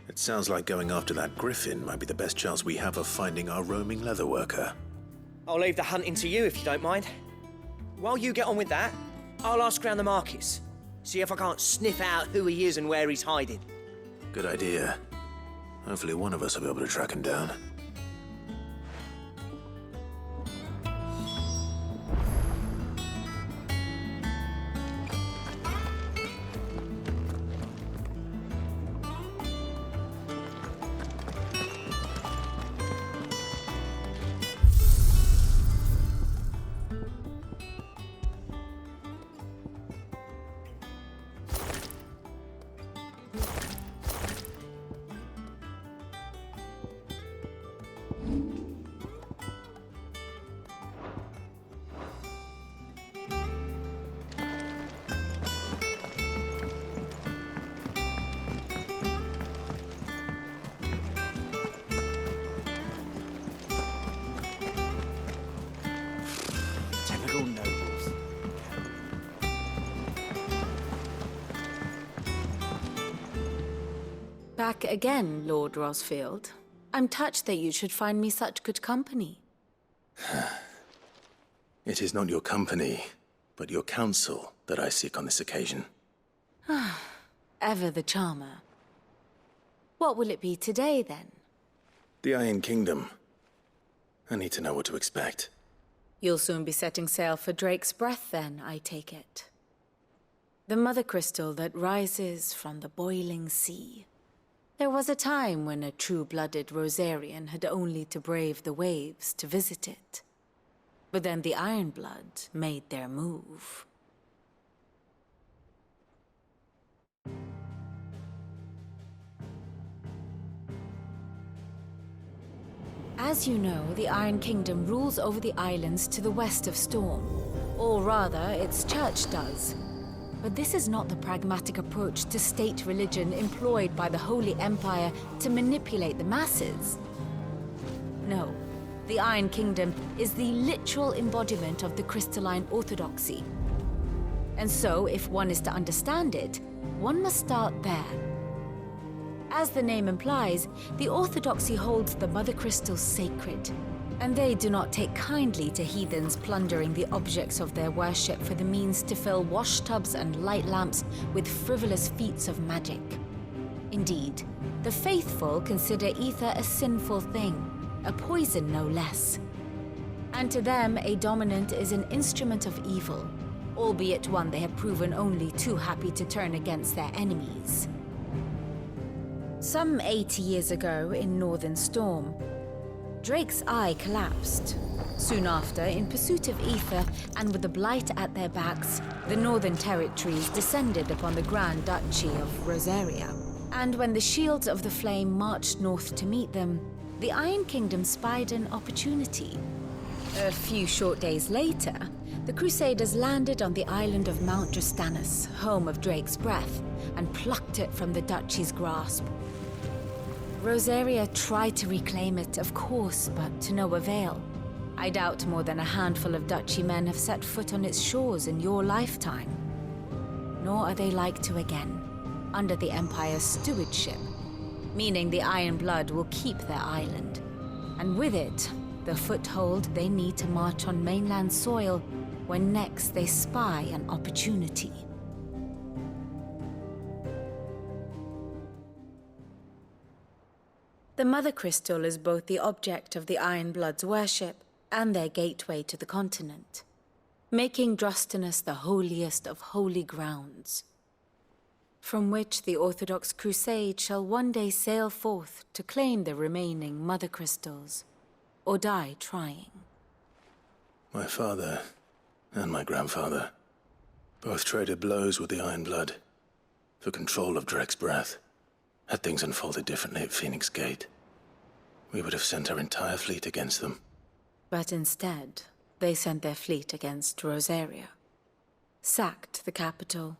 It sounds like going after that griffin might be the best chance we have of finding our roaming leatherworker. I'll leave the hunting to you if you don't mind. While you get on with that, I'll ask around the markets. See if I can't sniff out who he is and where he's hiding. Good idea. Hopefully one of us will be able to track him down. Typical nobles. Back again, Lord Rosfield. I'm touched that you should find me such good company. It is not your company, but your counsel that I seek on this occasion. Ever the charmer. What will it be today, then? The Iron Kingdom. I need to know what to expect. You'll soon be setting sail for Drake's Breath, then, I take it. The mother crystal that rises from the boiling sea. There was a time when a true-blooded Rosarian had only to brave the waves to visit it. But then the Ironblood made their move. As you know, the Iron Kingdom rules over the islands to the west of Storm. Or rather, its church does. But this is not the pragmatic approach to state religion employed by the Holy Empire to manipulate the masses. No, the Iron Kingdom is the literal embodiment of the crystalline orthodoxy. And so, if one is to understand it, one must start there. As the name implies, the orthodoxy holds the mother crystals sacred, and they do not take kindly to heathens plundering the objects of their worship for the means to fill washtubs and light lamps with frivolous feats of magic. Indeed, the faithful consider ether a sinful thing, a poison no less. And to them, a dominant is an instrument of evil, albeit one they have proven only too happy to turn against their enemies. Some 80 years ago, in Northern Storm, Drake's eye collapsed. Soon after, in pursuit of ether and with the blight at their backs, the Northern Territories descended upon the Grand Duchy of Rosaria. And when the Shields of the Flame marched north to meet them, the Iron Kingdom spied an opportunity. A few short days later, the Crusaders landed on the island of Mount Drastanus, home of Drake's Breath, and plucked it from the Duchy's grasp. Rosaria tried to reclaim it, of course, but to no avail. I doubt more than a handful of Duchy men have set foot on its shores in your lifetime. Nor are they like to again, under the Empire's stewardship, meaning the Iron Blood will keep their island, and with it, the foothold they need to march on mainland soil when next they spy an opportunity. The Mother Crystal is both the object of the Iron Blood's worship and their gateway to the continent, making Drastanus the holiest of holy grounds, from which the Orthodox Crusade shall one day sail forth to claim the remaining Mother Crystals, or die trying. My father and my grandfather both traded blows with the Iron Blood for control of Drake's Breath. Had things unfolded differently at Phoenix Gate, we would have sent our entire fleet against them. But instead, they sent their fleet against Rosaria, sacked the capital,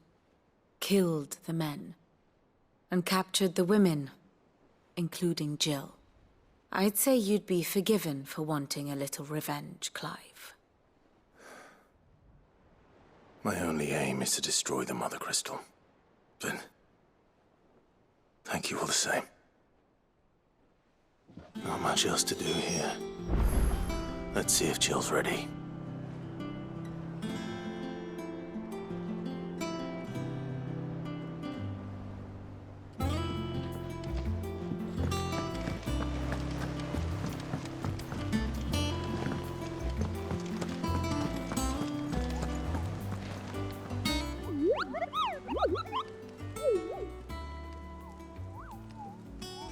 killed the men, and captured the women, including Jill. I'd say you'd be forgiven for wanting a little revenge, Clive. My only aim is to destroy the Mother Crystal. But thank you all the same. Not much else to do here. Let's see if Jill's ready.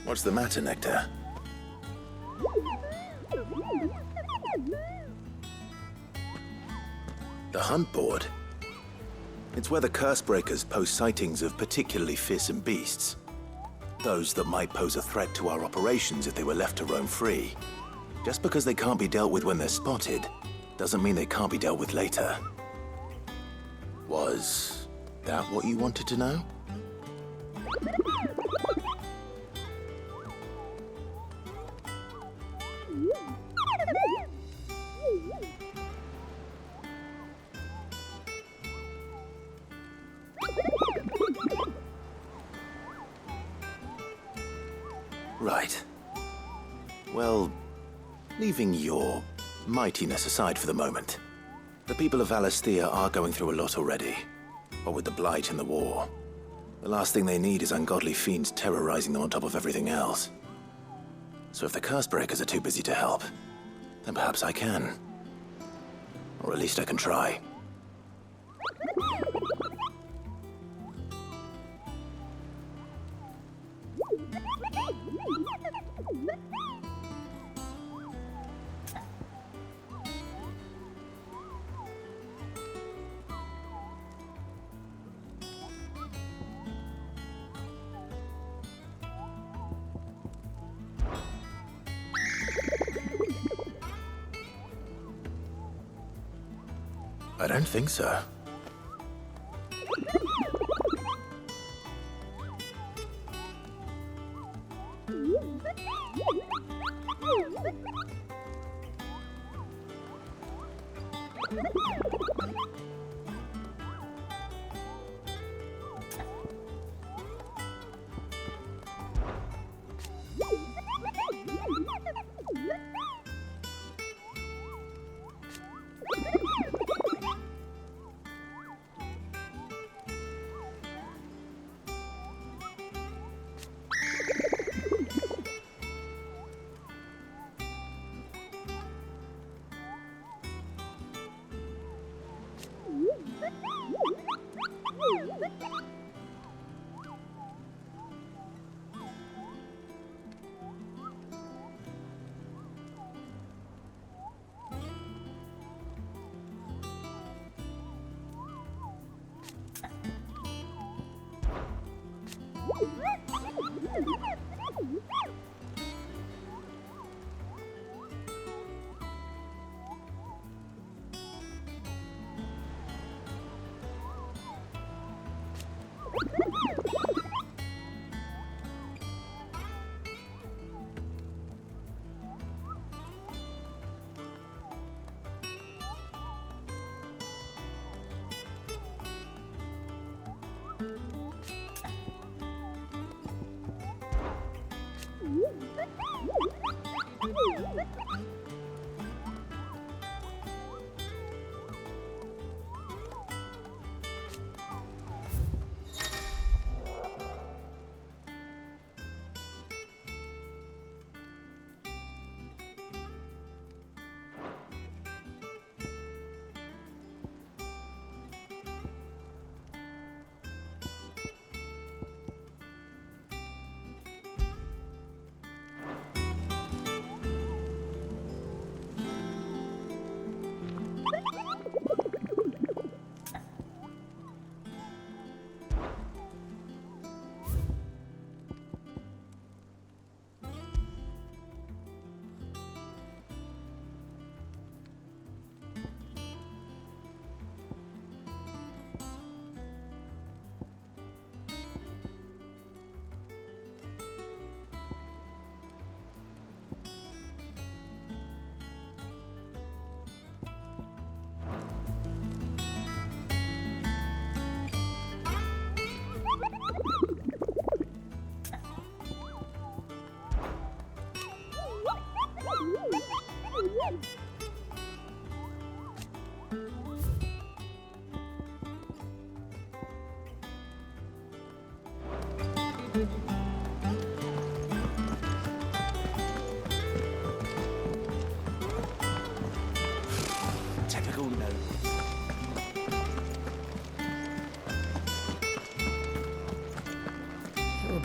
What's the matter, Nectar? The hunt board? It's where the Cursebreakers post sightings of particularly fearsome beasts. Those that might pose a threat to our operations if they were left to roam free. Just because they can't be dealt with when they're spotted, doesn't mean they can't be dealt with later. Was that what you wanted to know? Right. Well, leaving your mightiness aside for the moment, the people of Valisthea are going through a lot already. What with the Blight and the war, the last thing they need is ungodly fiends terrorizing them on top of everything else. So if the Cursebreakers are too busy to help, then perhaps I can. Or at least I can try. I don't think so.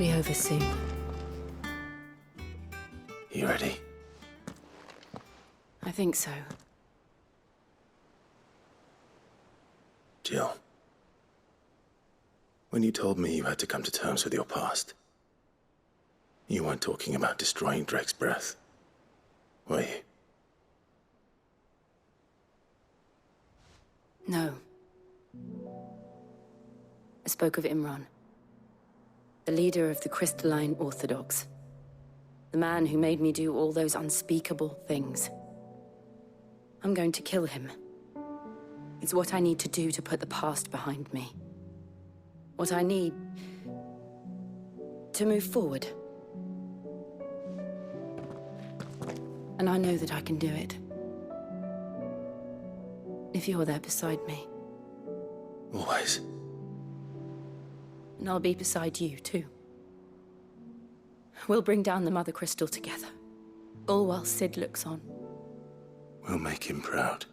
be over soon. You ready? I think so. Jill. When you told me you had to come to terms with your past, you weren't talking about destroying Drek's breath, were you? No. I spoke of Imran, the leader of the Crystalline Orthodox. The man who made me do all those unspeakable things. I'm going to kill him. It's what I need to do to put the past behind me. What I need to move forward. And I know that I can do it. If you're there beside me. Always. And I'll be beside you, too. We'll bring down the Mother Crystal together. All while Sid looks on. We'll make him proud.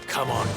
Come on.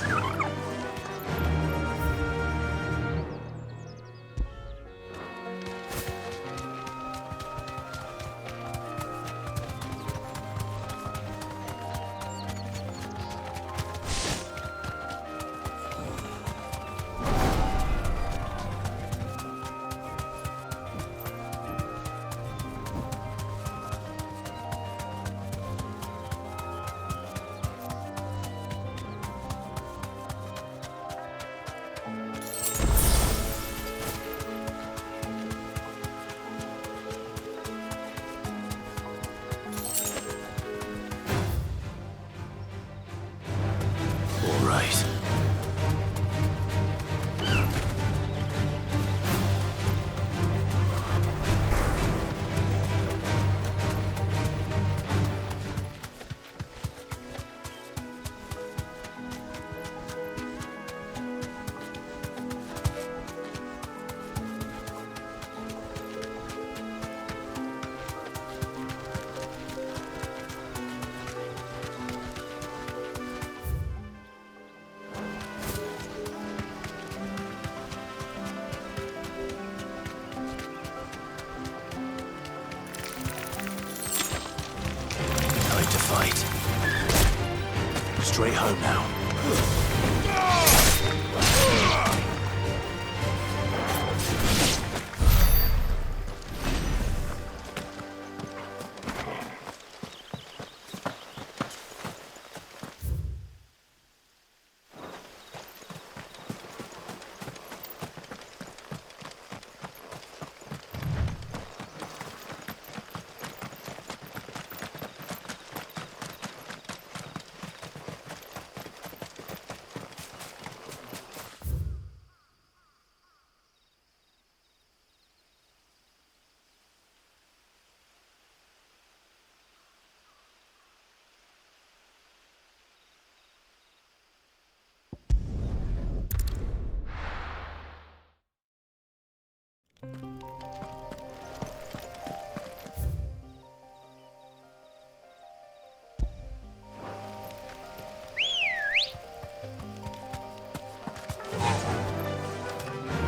straight home now.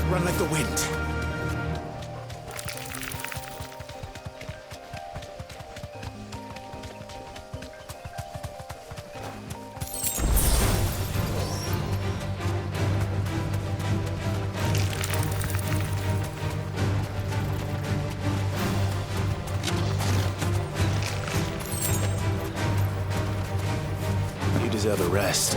Run like the wind. You deserve a rest.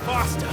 Faster!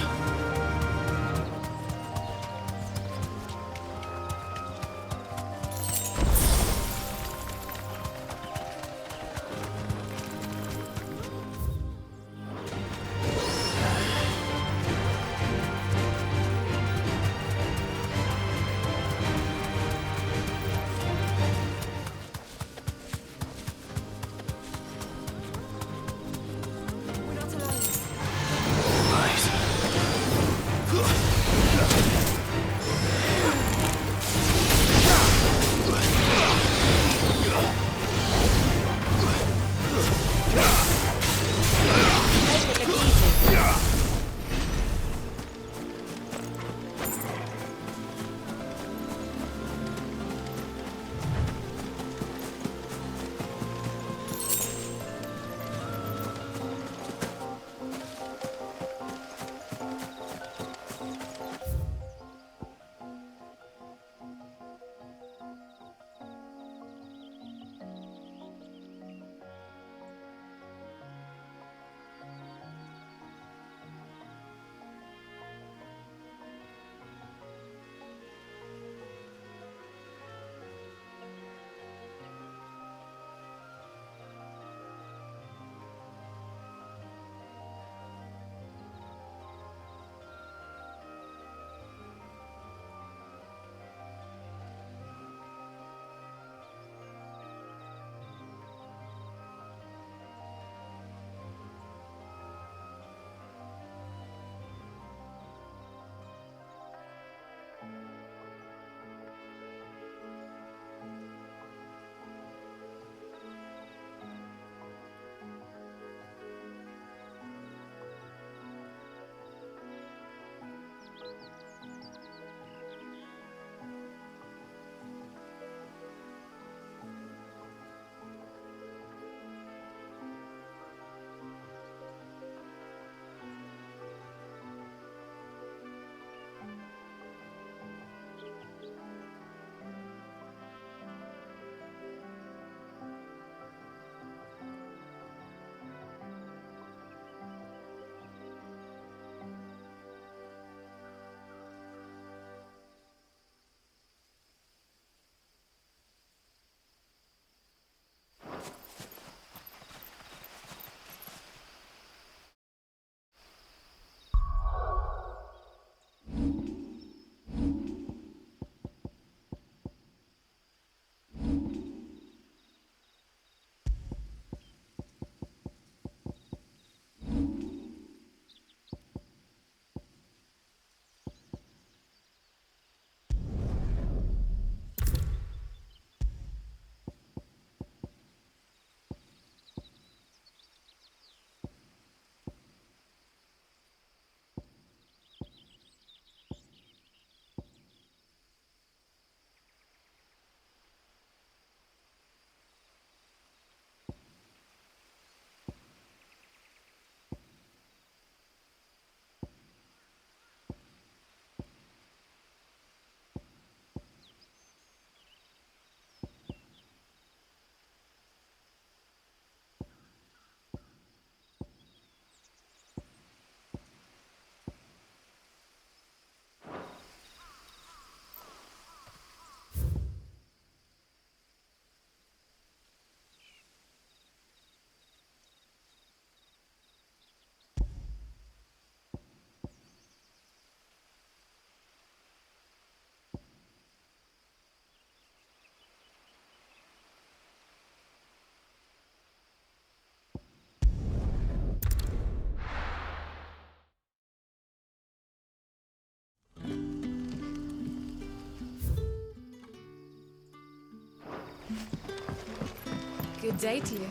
Good day to you.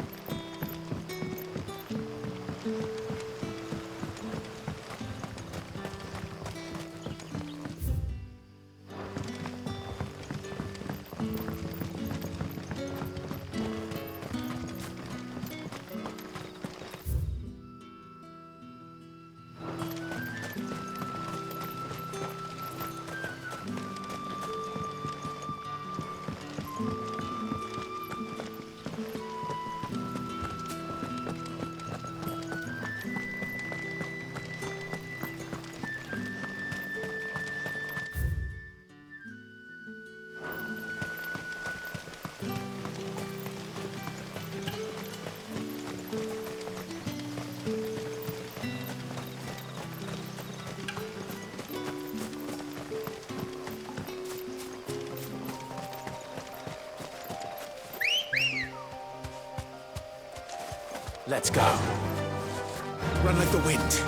Let's go. Run like the wind.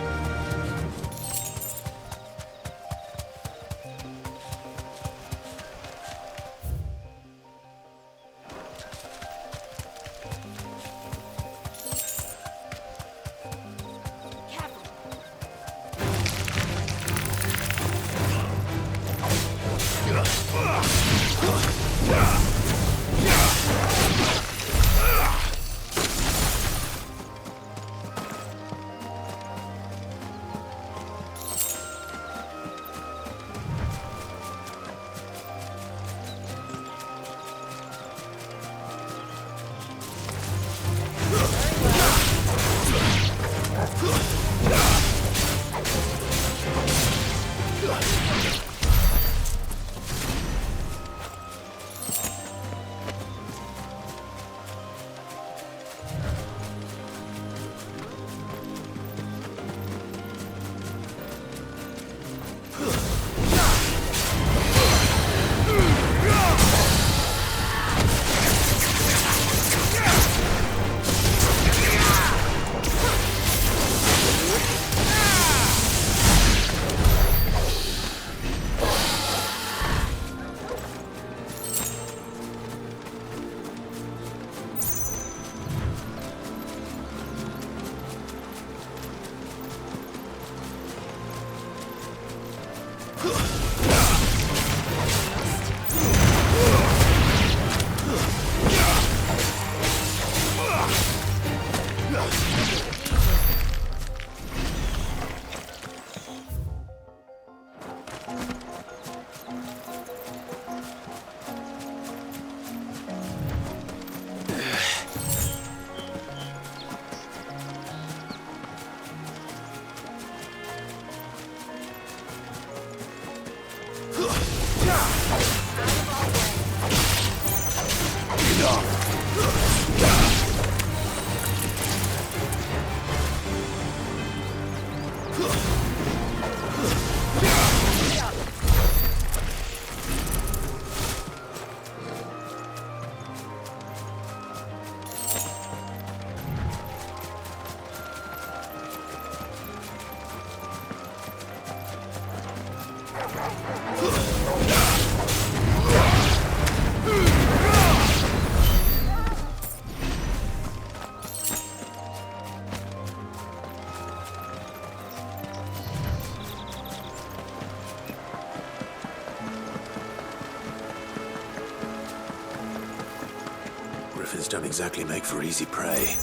Griffins don't exactly make for easy prey.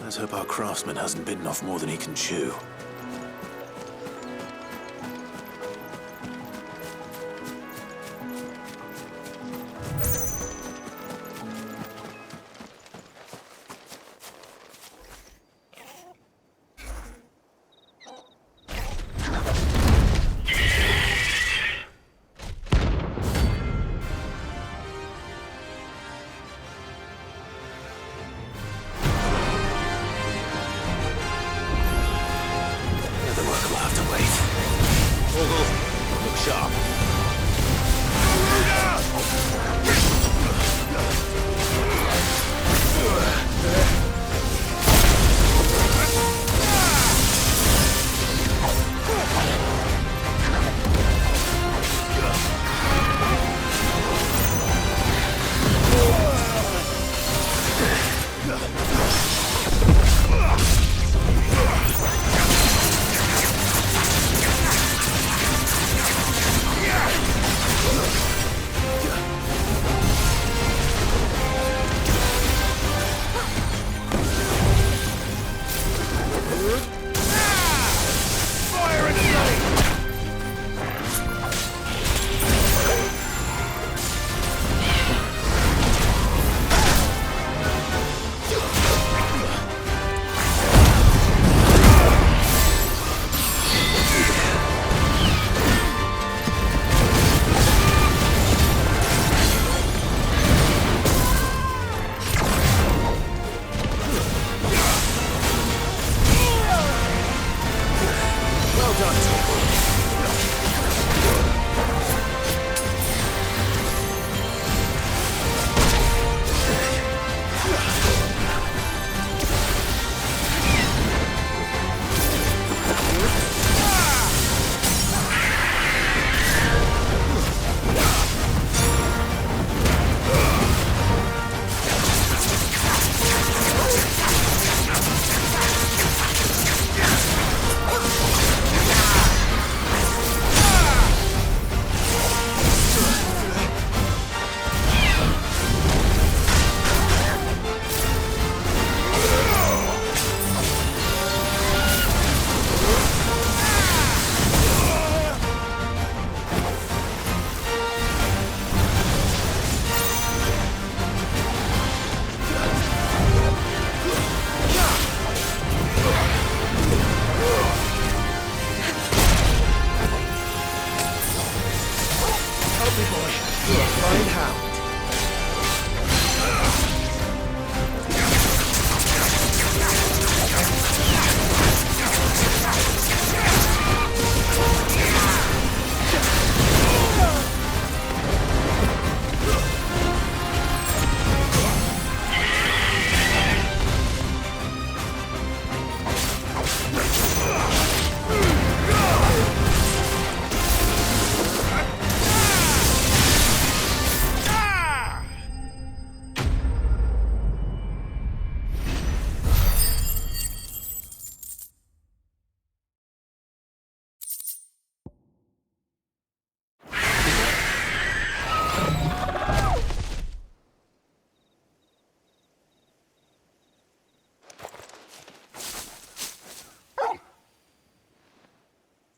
Let's hope our craftsman hasn't bitten off more than he can chew. Look sharp.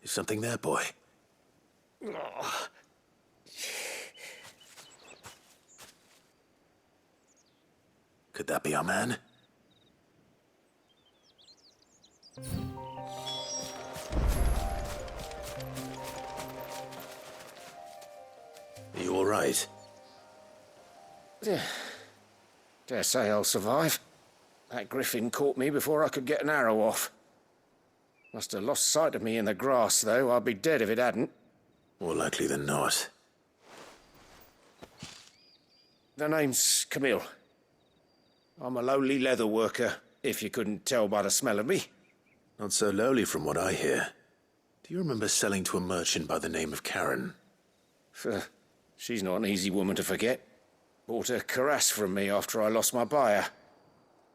Something there, boy? Could that be our man? Are you all right? Dare say I'll survive. That griffin caught me before I could get an arrow off. Must have lost sight of me in the grass, though. I'd be dead if it hadn't. More likely than not. The name's Camille. I'm a lowly leather worker, if you couldn't tell by the smell of me. Not so lowly from what I hear. Do you remember selling to a merchant by the name of Karen? She's not an easy woman to forget. Bought a cuirass from me after I lost my buyer.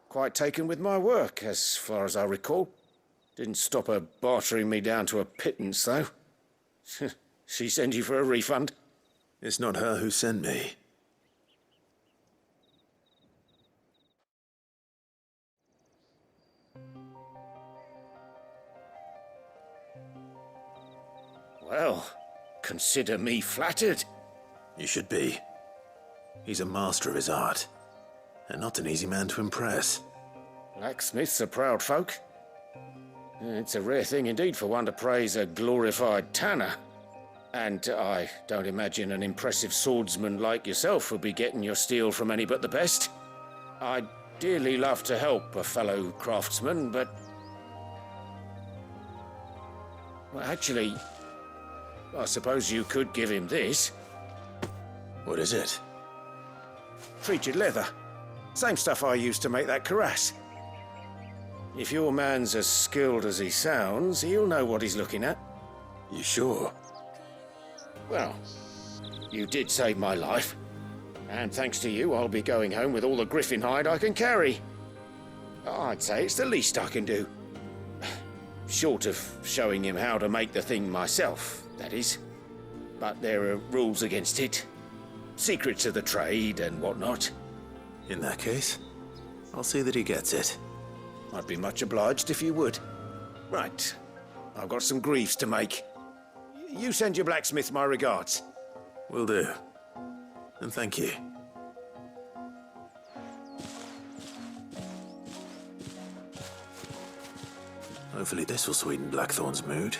Quite taken with my work, as far as I recall. Didn't stop her bartering me down to a pittance, though. She sent you for a refund? It's not her who sent me. Well, consider me flattered. You should be. He's a master of his art, and not an easy man to impress. Blacksmiths are proud folk. It's a rare thing indeed for one to praise a glorified tanner. And I don't imagine an impressive swordsman like yourself would be getting your steel from any but the best. I'd dearly love to help a fellow craftsman, but... Well, actually, I suppose you could give him this. What is it? Treated leather. Same stuff I used to make that cuirass. If your man's as skilled as he sounds, he'll know what he's looking at. You sure? Well, you did save my life. And thanks to you, I'll be going home with all the griffin hide I can carry. I'd say it's the least I can do. Short of showing him how to make the thing myself, that is. But there are rules against it. Secrets of the trade and whatnot. In that case, I'll see that he gets it. I'd be much obliged if you would. Right. I've got some greaves to make. You send your blacksmith my regards. Will do. And thank you. Hopefully this will sweeten Blackthorn's mood.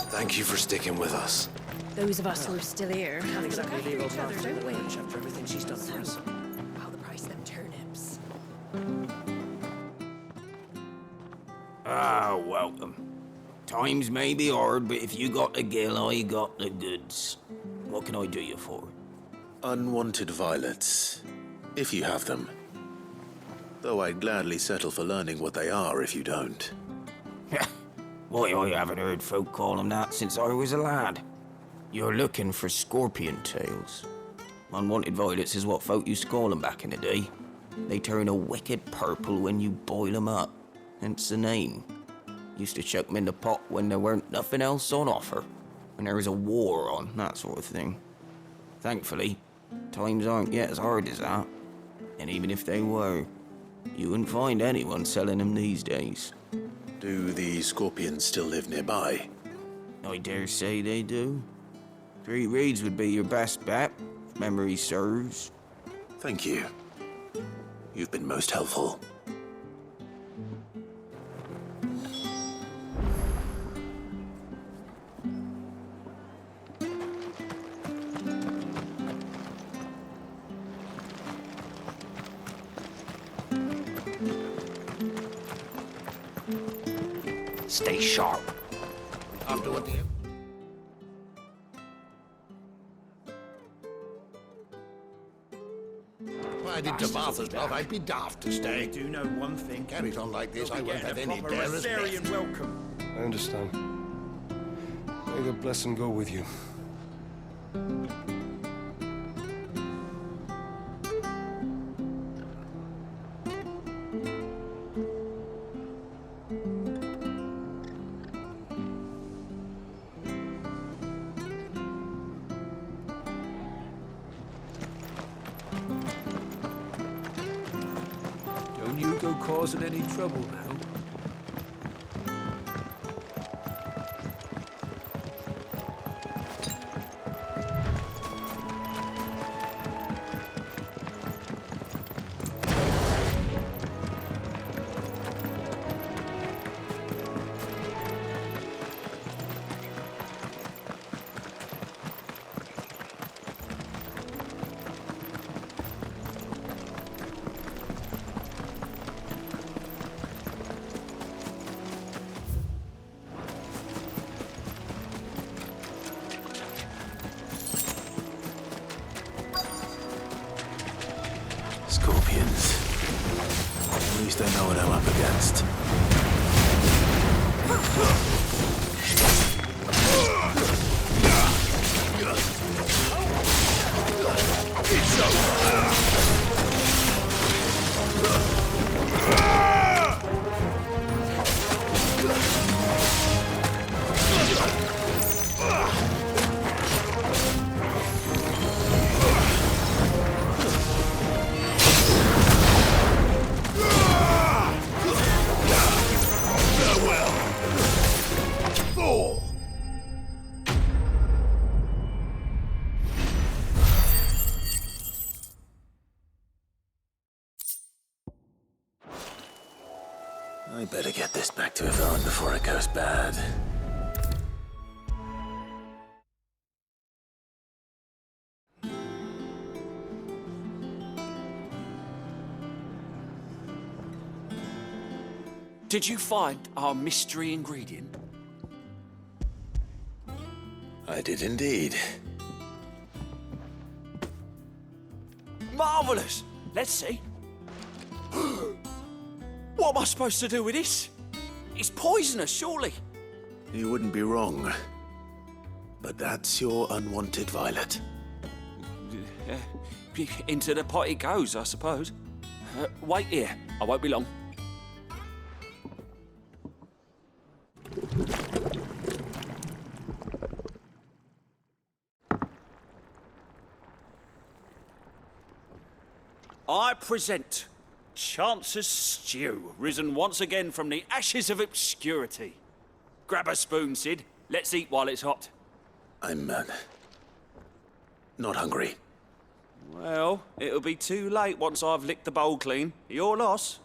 Thank you for sticking with us. Those of us who are still here Can't exactly leave old Martha don't we? after everything she's done for us. How the price of them turnips. Ah, welcome. Times may be hard, but if you got the gill, I got the goods. What can I do you for? Unwanted violets, if you have them. Though I'd gladly settle for learning what they are if you don't. Why, I haven't heard folk call them that since I was a lad. You're looking for scorpion tails. Unwanted violets is what folk used to call them back in the day. They turn a wicked purple when you boil them up, hence the name. Used to chuck them in the pot when there weren't nothing else on offer, when there was a war on, that sort of thing. Thankfully, times aren't yet as hard as that. And even if they were, you wouldn't find anyone selling them these days. Do the scorpions still live nearby? I dare say they do. 3 Reeds would be your best bet, if memory serves. Thank you. You've been most helpful. Stay sharp. After what you... decided to Martha's love, I'd be daft to stay. Do know one thing. Carry it on like this, I won't have any proper darers Rosarian left. welcome. I understand. May the blessing go with you. Don't you go causing any trouble now. Scorpions. At least I know what I'm up against. I better get this back to Yvonne before it goes bad. Did you find our mystery ingredient? I did indeed. Marvellous! Let's see. What am I supposed to do with this? It's poisonous, surely. You wouldn't be wrong. But that's your unwanted violet. Into the pot it goes, I suppose. Wait here. I won't be long. I present Chance's Stew, risen once again from the ashes of obscurity. Grab a spoon, Sid. Let's eat while it's hot. I'm, not hungry. Well, it'll be too late once I've licked the bowl clean. Your loss.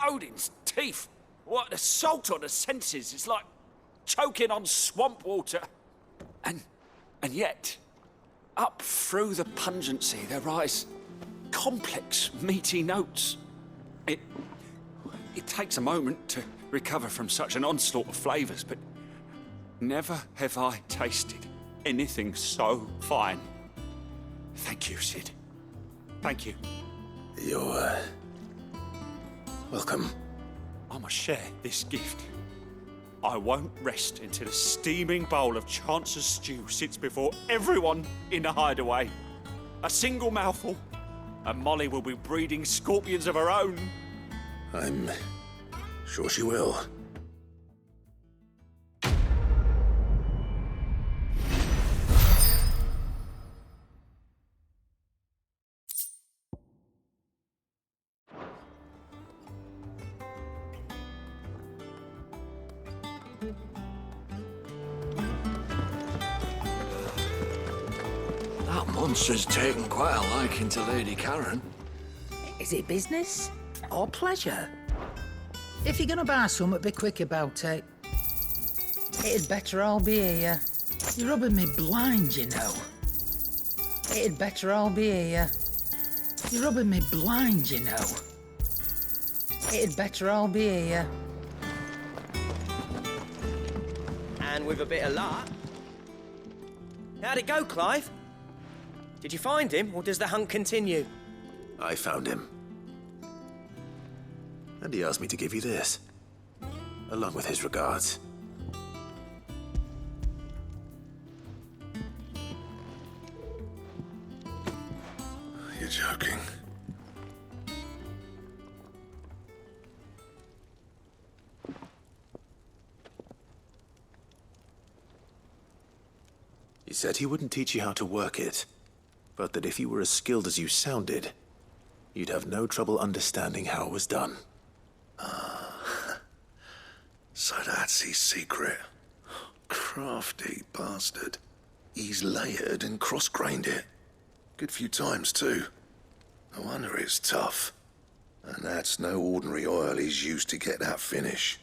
Odin's teeth. What, the salt on the senses. It's like choking on swamp water. And yet, up through the pungency, there rise complex, meaty notes. It takes a moment to recover from such an onslaught of flavours, but never have I tasted anything so fine. Thank you, Sid. Thank you. You're, welcome. I must share this gift. I won't rest until a steaming bowl of Chance's stew sits before everyone in the hideaway. A single mouthful, and Molly will be breeding scorpions of her own. I'm sure she will. That monster's taken quite a liking to Lady Karen. Is it business or pleasure? If you're gonna buy something, be quick about it. It'd better all be here. You're rubbing me blind, you know. It'd better all be here. You're rubbing me blind, you know. It'd better all be here. And with a bit of luck... How'd it go, Clive? Did you find him, or does the hunt continue? I found him. And he asked me to give you this, along with his regards. You're joking. He said he wouldn't teach you how to work it, but that if you were as skilled as you sounded, you'd have no trouble understanding how it was done. So that's his secret. Crafty bastard. He's layered and cross-grained it. Good few times, too. No wonder it's tough. And that's no ordinary oil he's used to get that finish.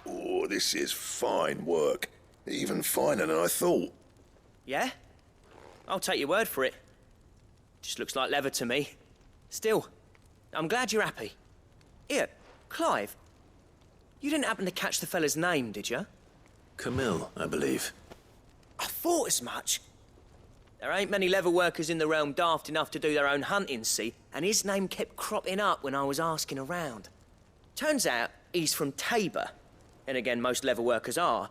Oh, this is fine work. Even finer than I thought. Yeah? I'll take your word for it. Just looks like leather to me. Still, I'm glad you're happy. Here, Clive. You didn't happen to catch the fella's name, did you? Camille, I believe. I thought as much. There ain't many leather workers in the realm daft enough to do their own hunting, see? And his name kept cropping up when I was asking around. Turns out he's from Tabor. And again, most leather workers are.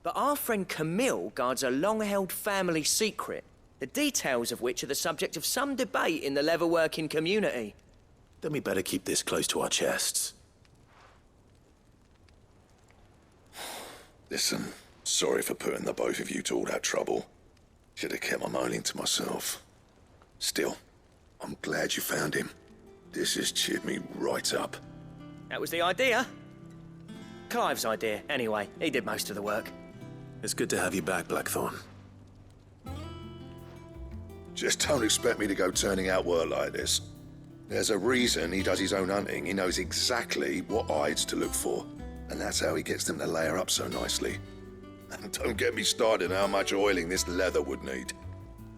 But our friend Camille guards a long-held family secret, the details of which are the subject of some debate in the leather-working community. Then we better keep this close to our chests. Listen, sorry for putting the both of you to all that trouble. Should have kept my moaning to myself. Still, I'm glad you found him. This has cheered me right up. That was the idea. Clive's idea, anyway. He did most of the work. It's good to have you back, Blackthorn. Just don't expect me to go turning out work like this. There's a reason he does his own hunting. He knows exactly what hides to look for. And that's how he gets them to layer up so nicely. And don't get me started on how much oiling this leather would need.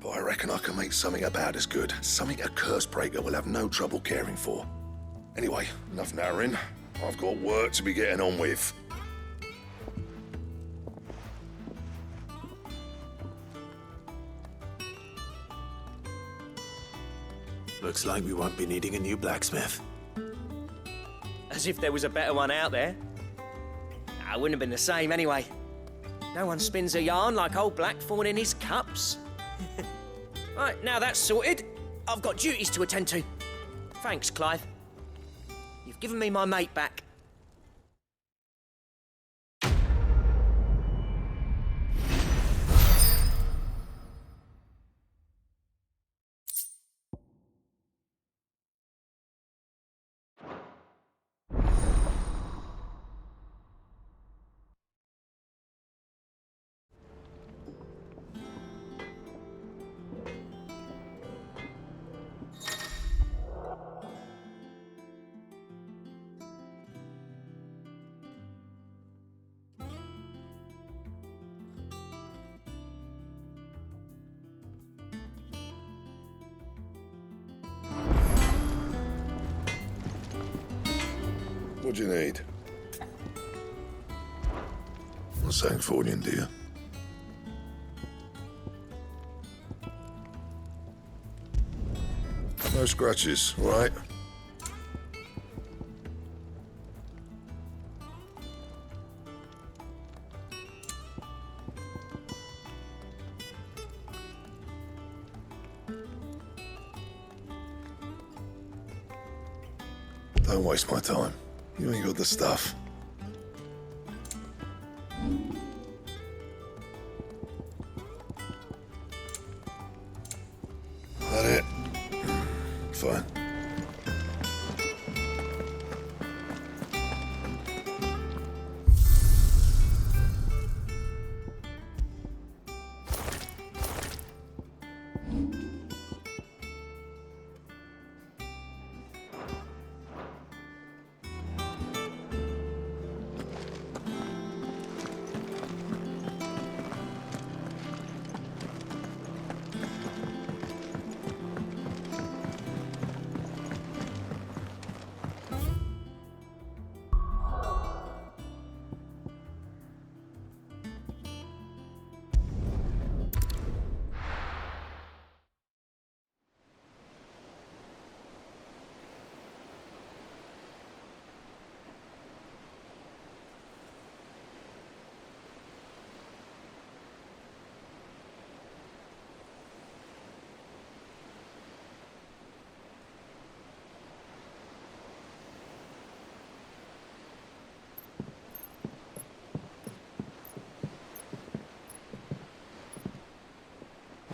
But I reckon I can make something about as good. Something a Cursebreaker will have no trouble caring for. Anyway, enough narrowing. I've got work to be getting on with. Looks like we won't be needing a new blacksmith. As if there was a better one out there. I wouldn't have been the same anyway. No one spins a yarn like old Blackthorn in his cups. Right, now that's sorted, I've got duties to attend to. Thanks, Clive. You've given me my mate back. What do you need? Not saying for you, dear. No scratches, all right? Don't waste my time. You ain't got the stuff. That it? Fine.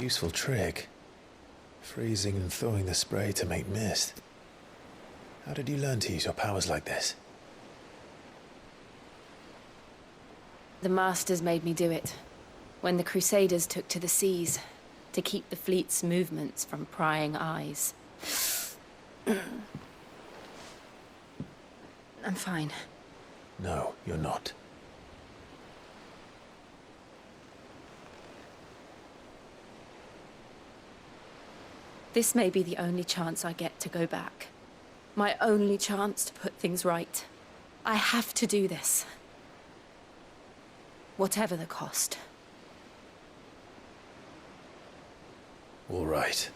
Useful trick. Freezing and thawing the spray to make mist. How did you learn to use your powers like this? The Masters made me do it. When the Crusaders took to the seas, to keep the fleet's movements from prying eyes. I'm fine. No, you're not. This may be the only chance I get to go back. My only chance to put things right. I have to do this. Whatever the cost. All right.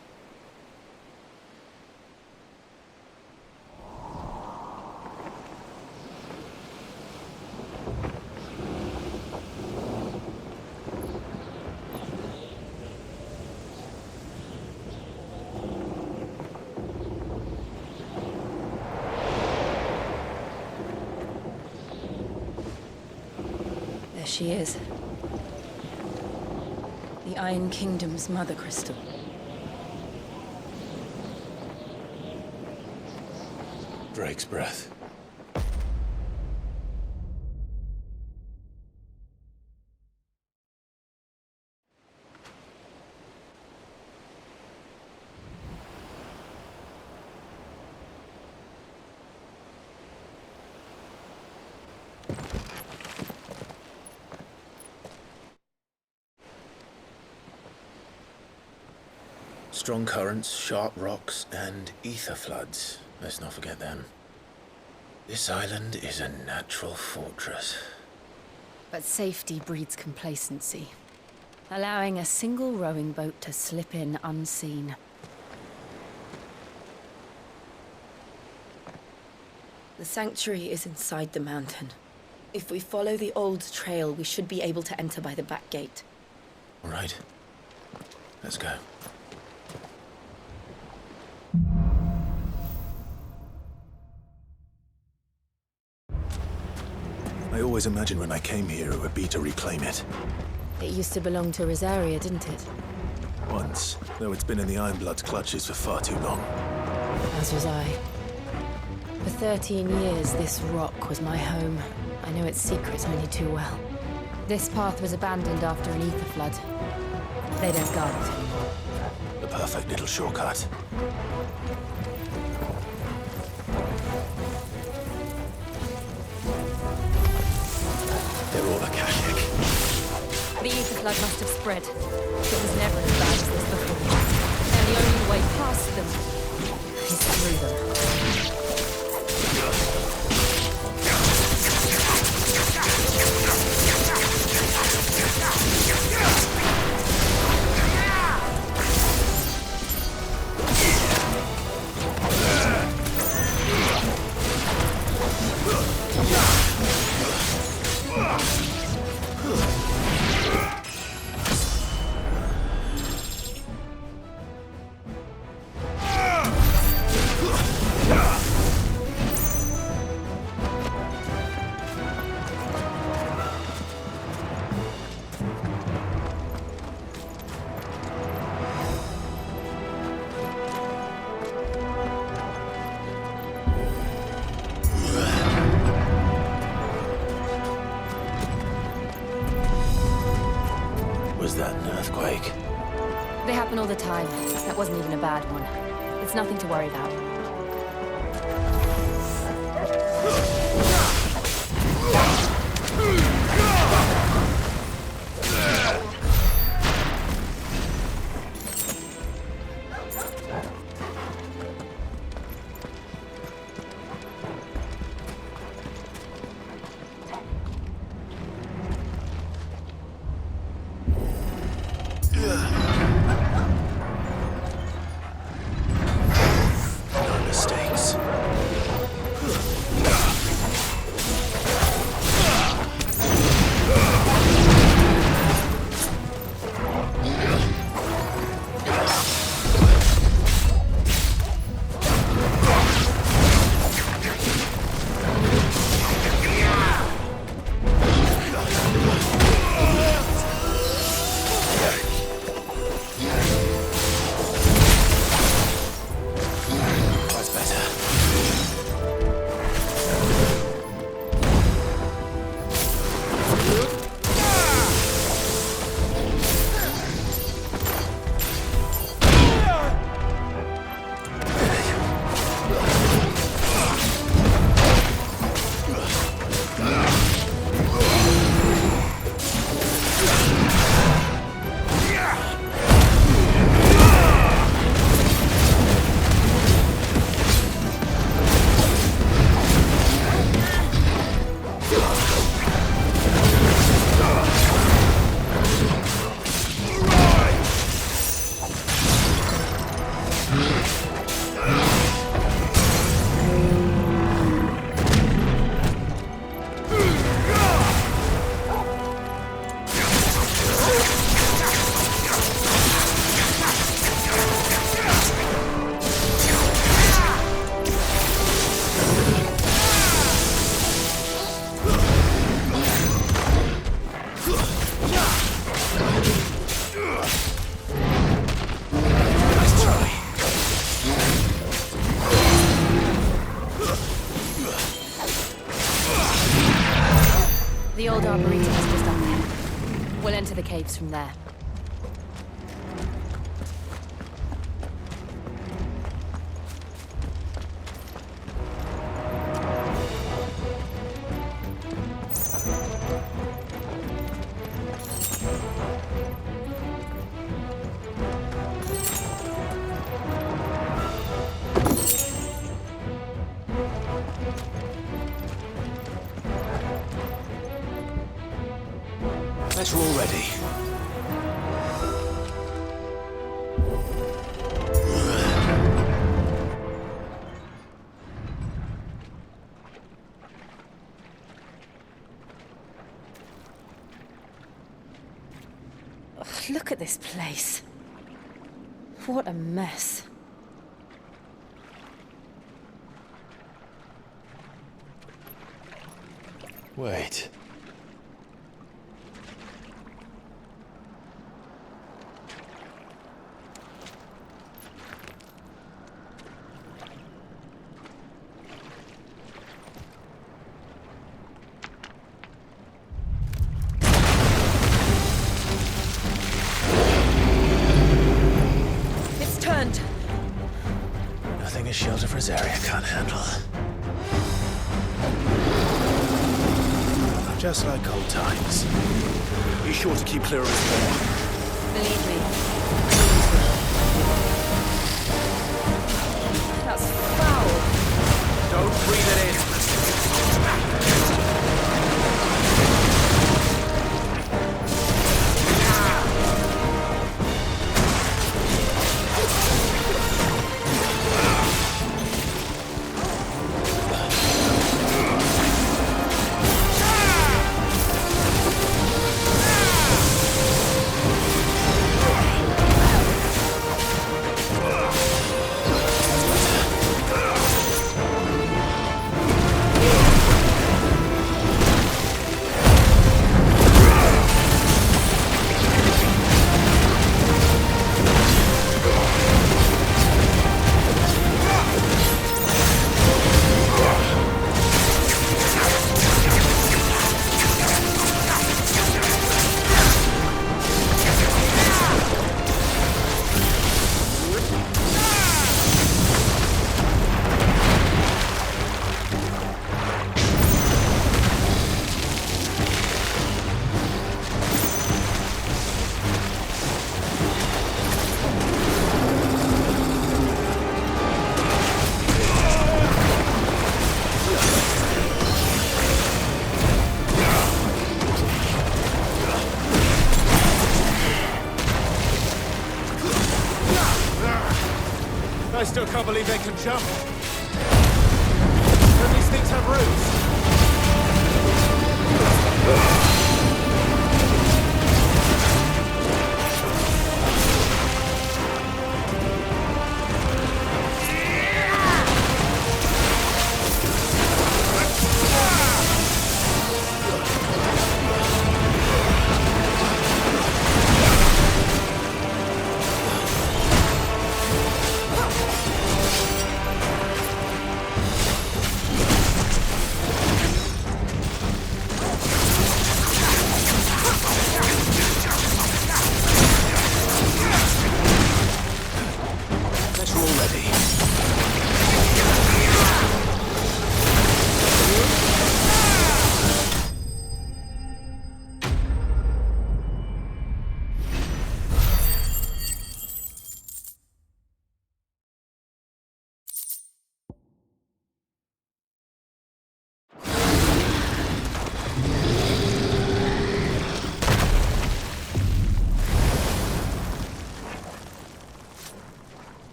There she is. The Iron Kingdom's mother crystal. Drake's breath. Strong currents, sharp rocks, and ether floods. Let's not forget them. This island is a natural fortress. But safety breeds complacency. Allowing a single rowing boat to slip in unseen. The sanctuary is inside the mountain. If we follow the old trail, we should be able to enter by the back gate. All right. Let's go. I always imagined when I came here it would be to reclaim it. It used to belong to Rosaria, didn't it? Once, though it's been in the Ironblood's clutches for far too long. As was I. For 13 years, this rock was my home. I know its secrets only too well. This path was abandoned after an ether flood. They don't guard it anymore. The perfect little shortcut. They're all Akashic. The ether flood must have spread. It was never as bad as this before. And the only way past them is through them. Was that an earthquake? They happen all the time. That wasn't even a bad one. It's nothing to worry about. into the caves from there. Bet we're all ready. Ugh, look at this place. What a mess. Wait. It's turned. Nothing a shelter for his area can't handle. Just like old times. Be sure to keep clear of his paw. Believe me. That's foul. Don't breathe it in. I still can't believe they can jump. Don't these things have roots?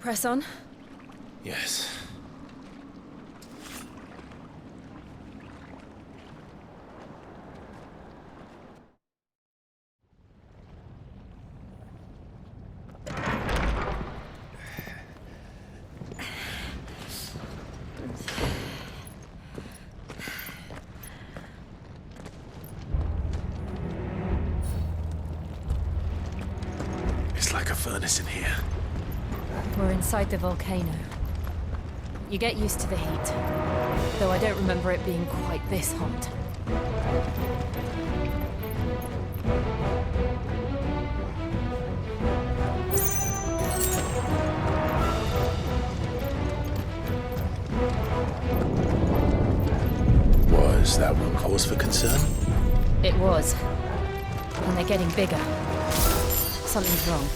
Press on. Yes. It's like a furnace in here. We're inside the volcano. You get used to the heat, though I don't remember it being quite this hot. It was. And they're getting bigger. Something's wrong.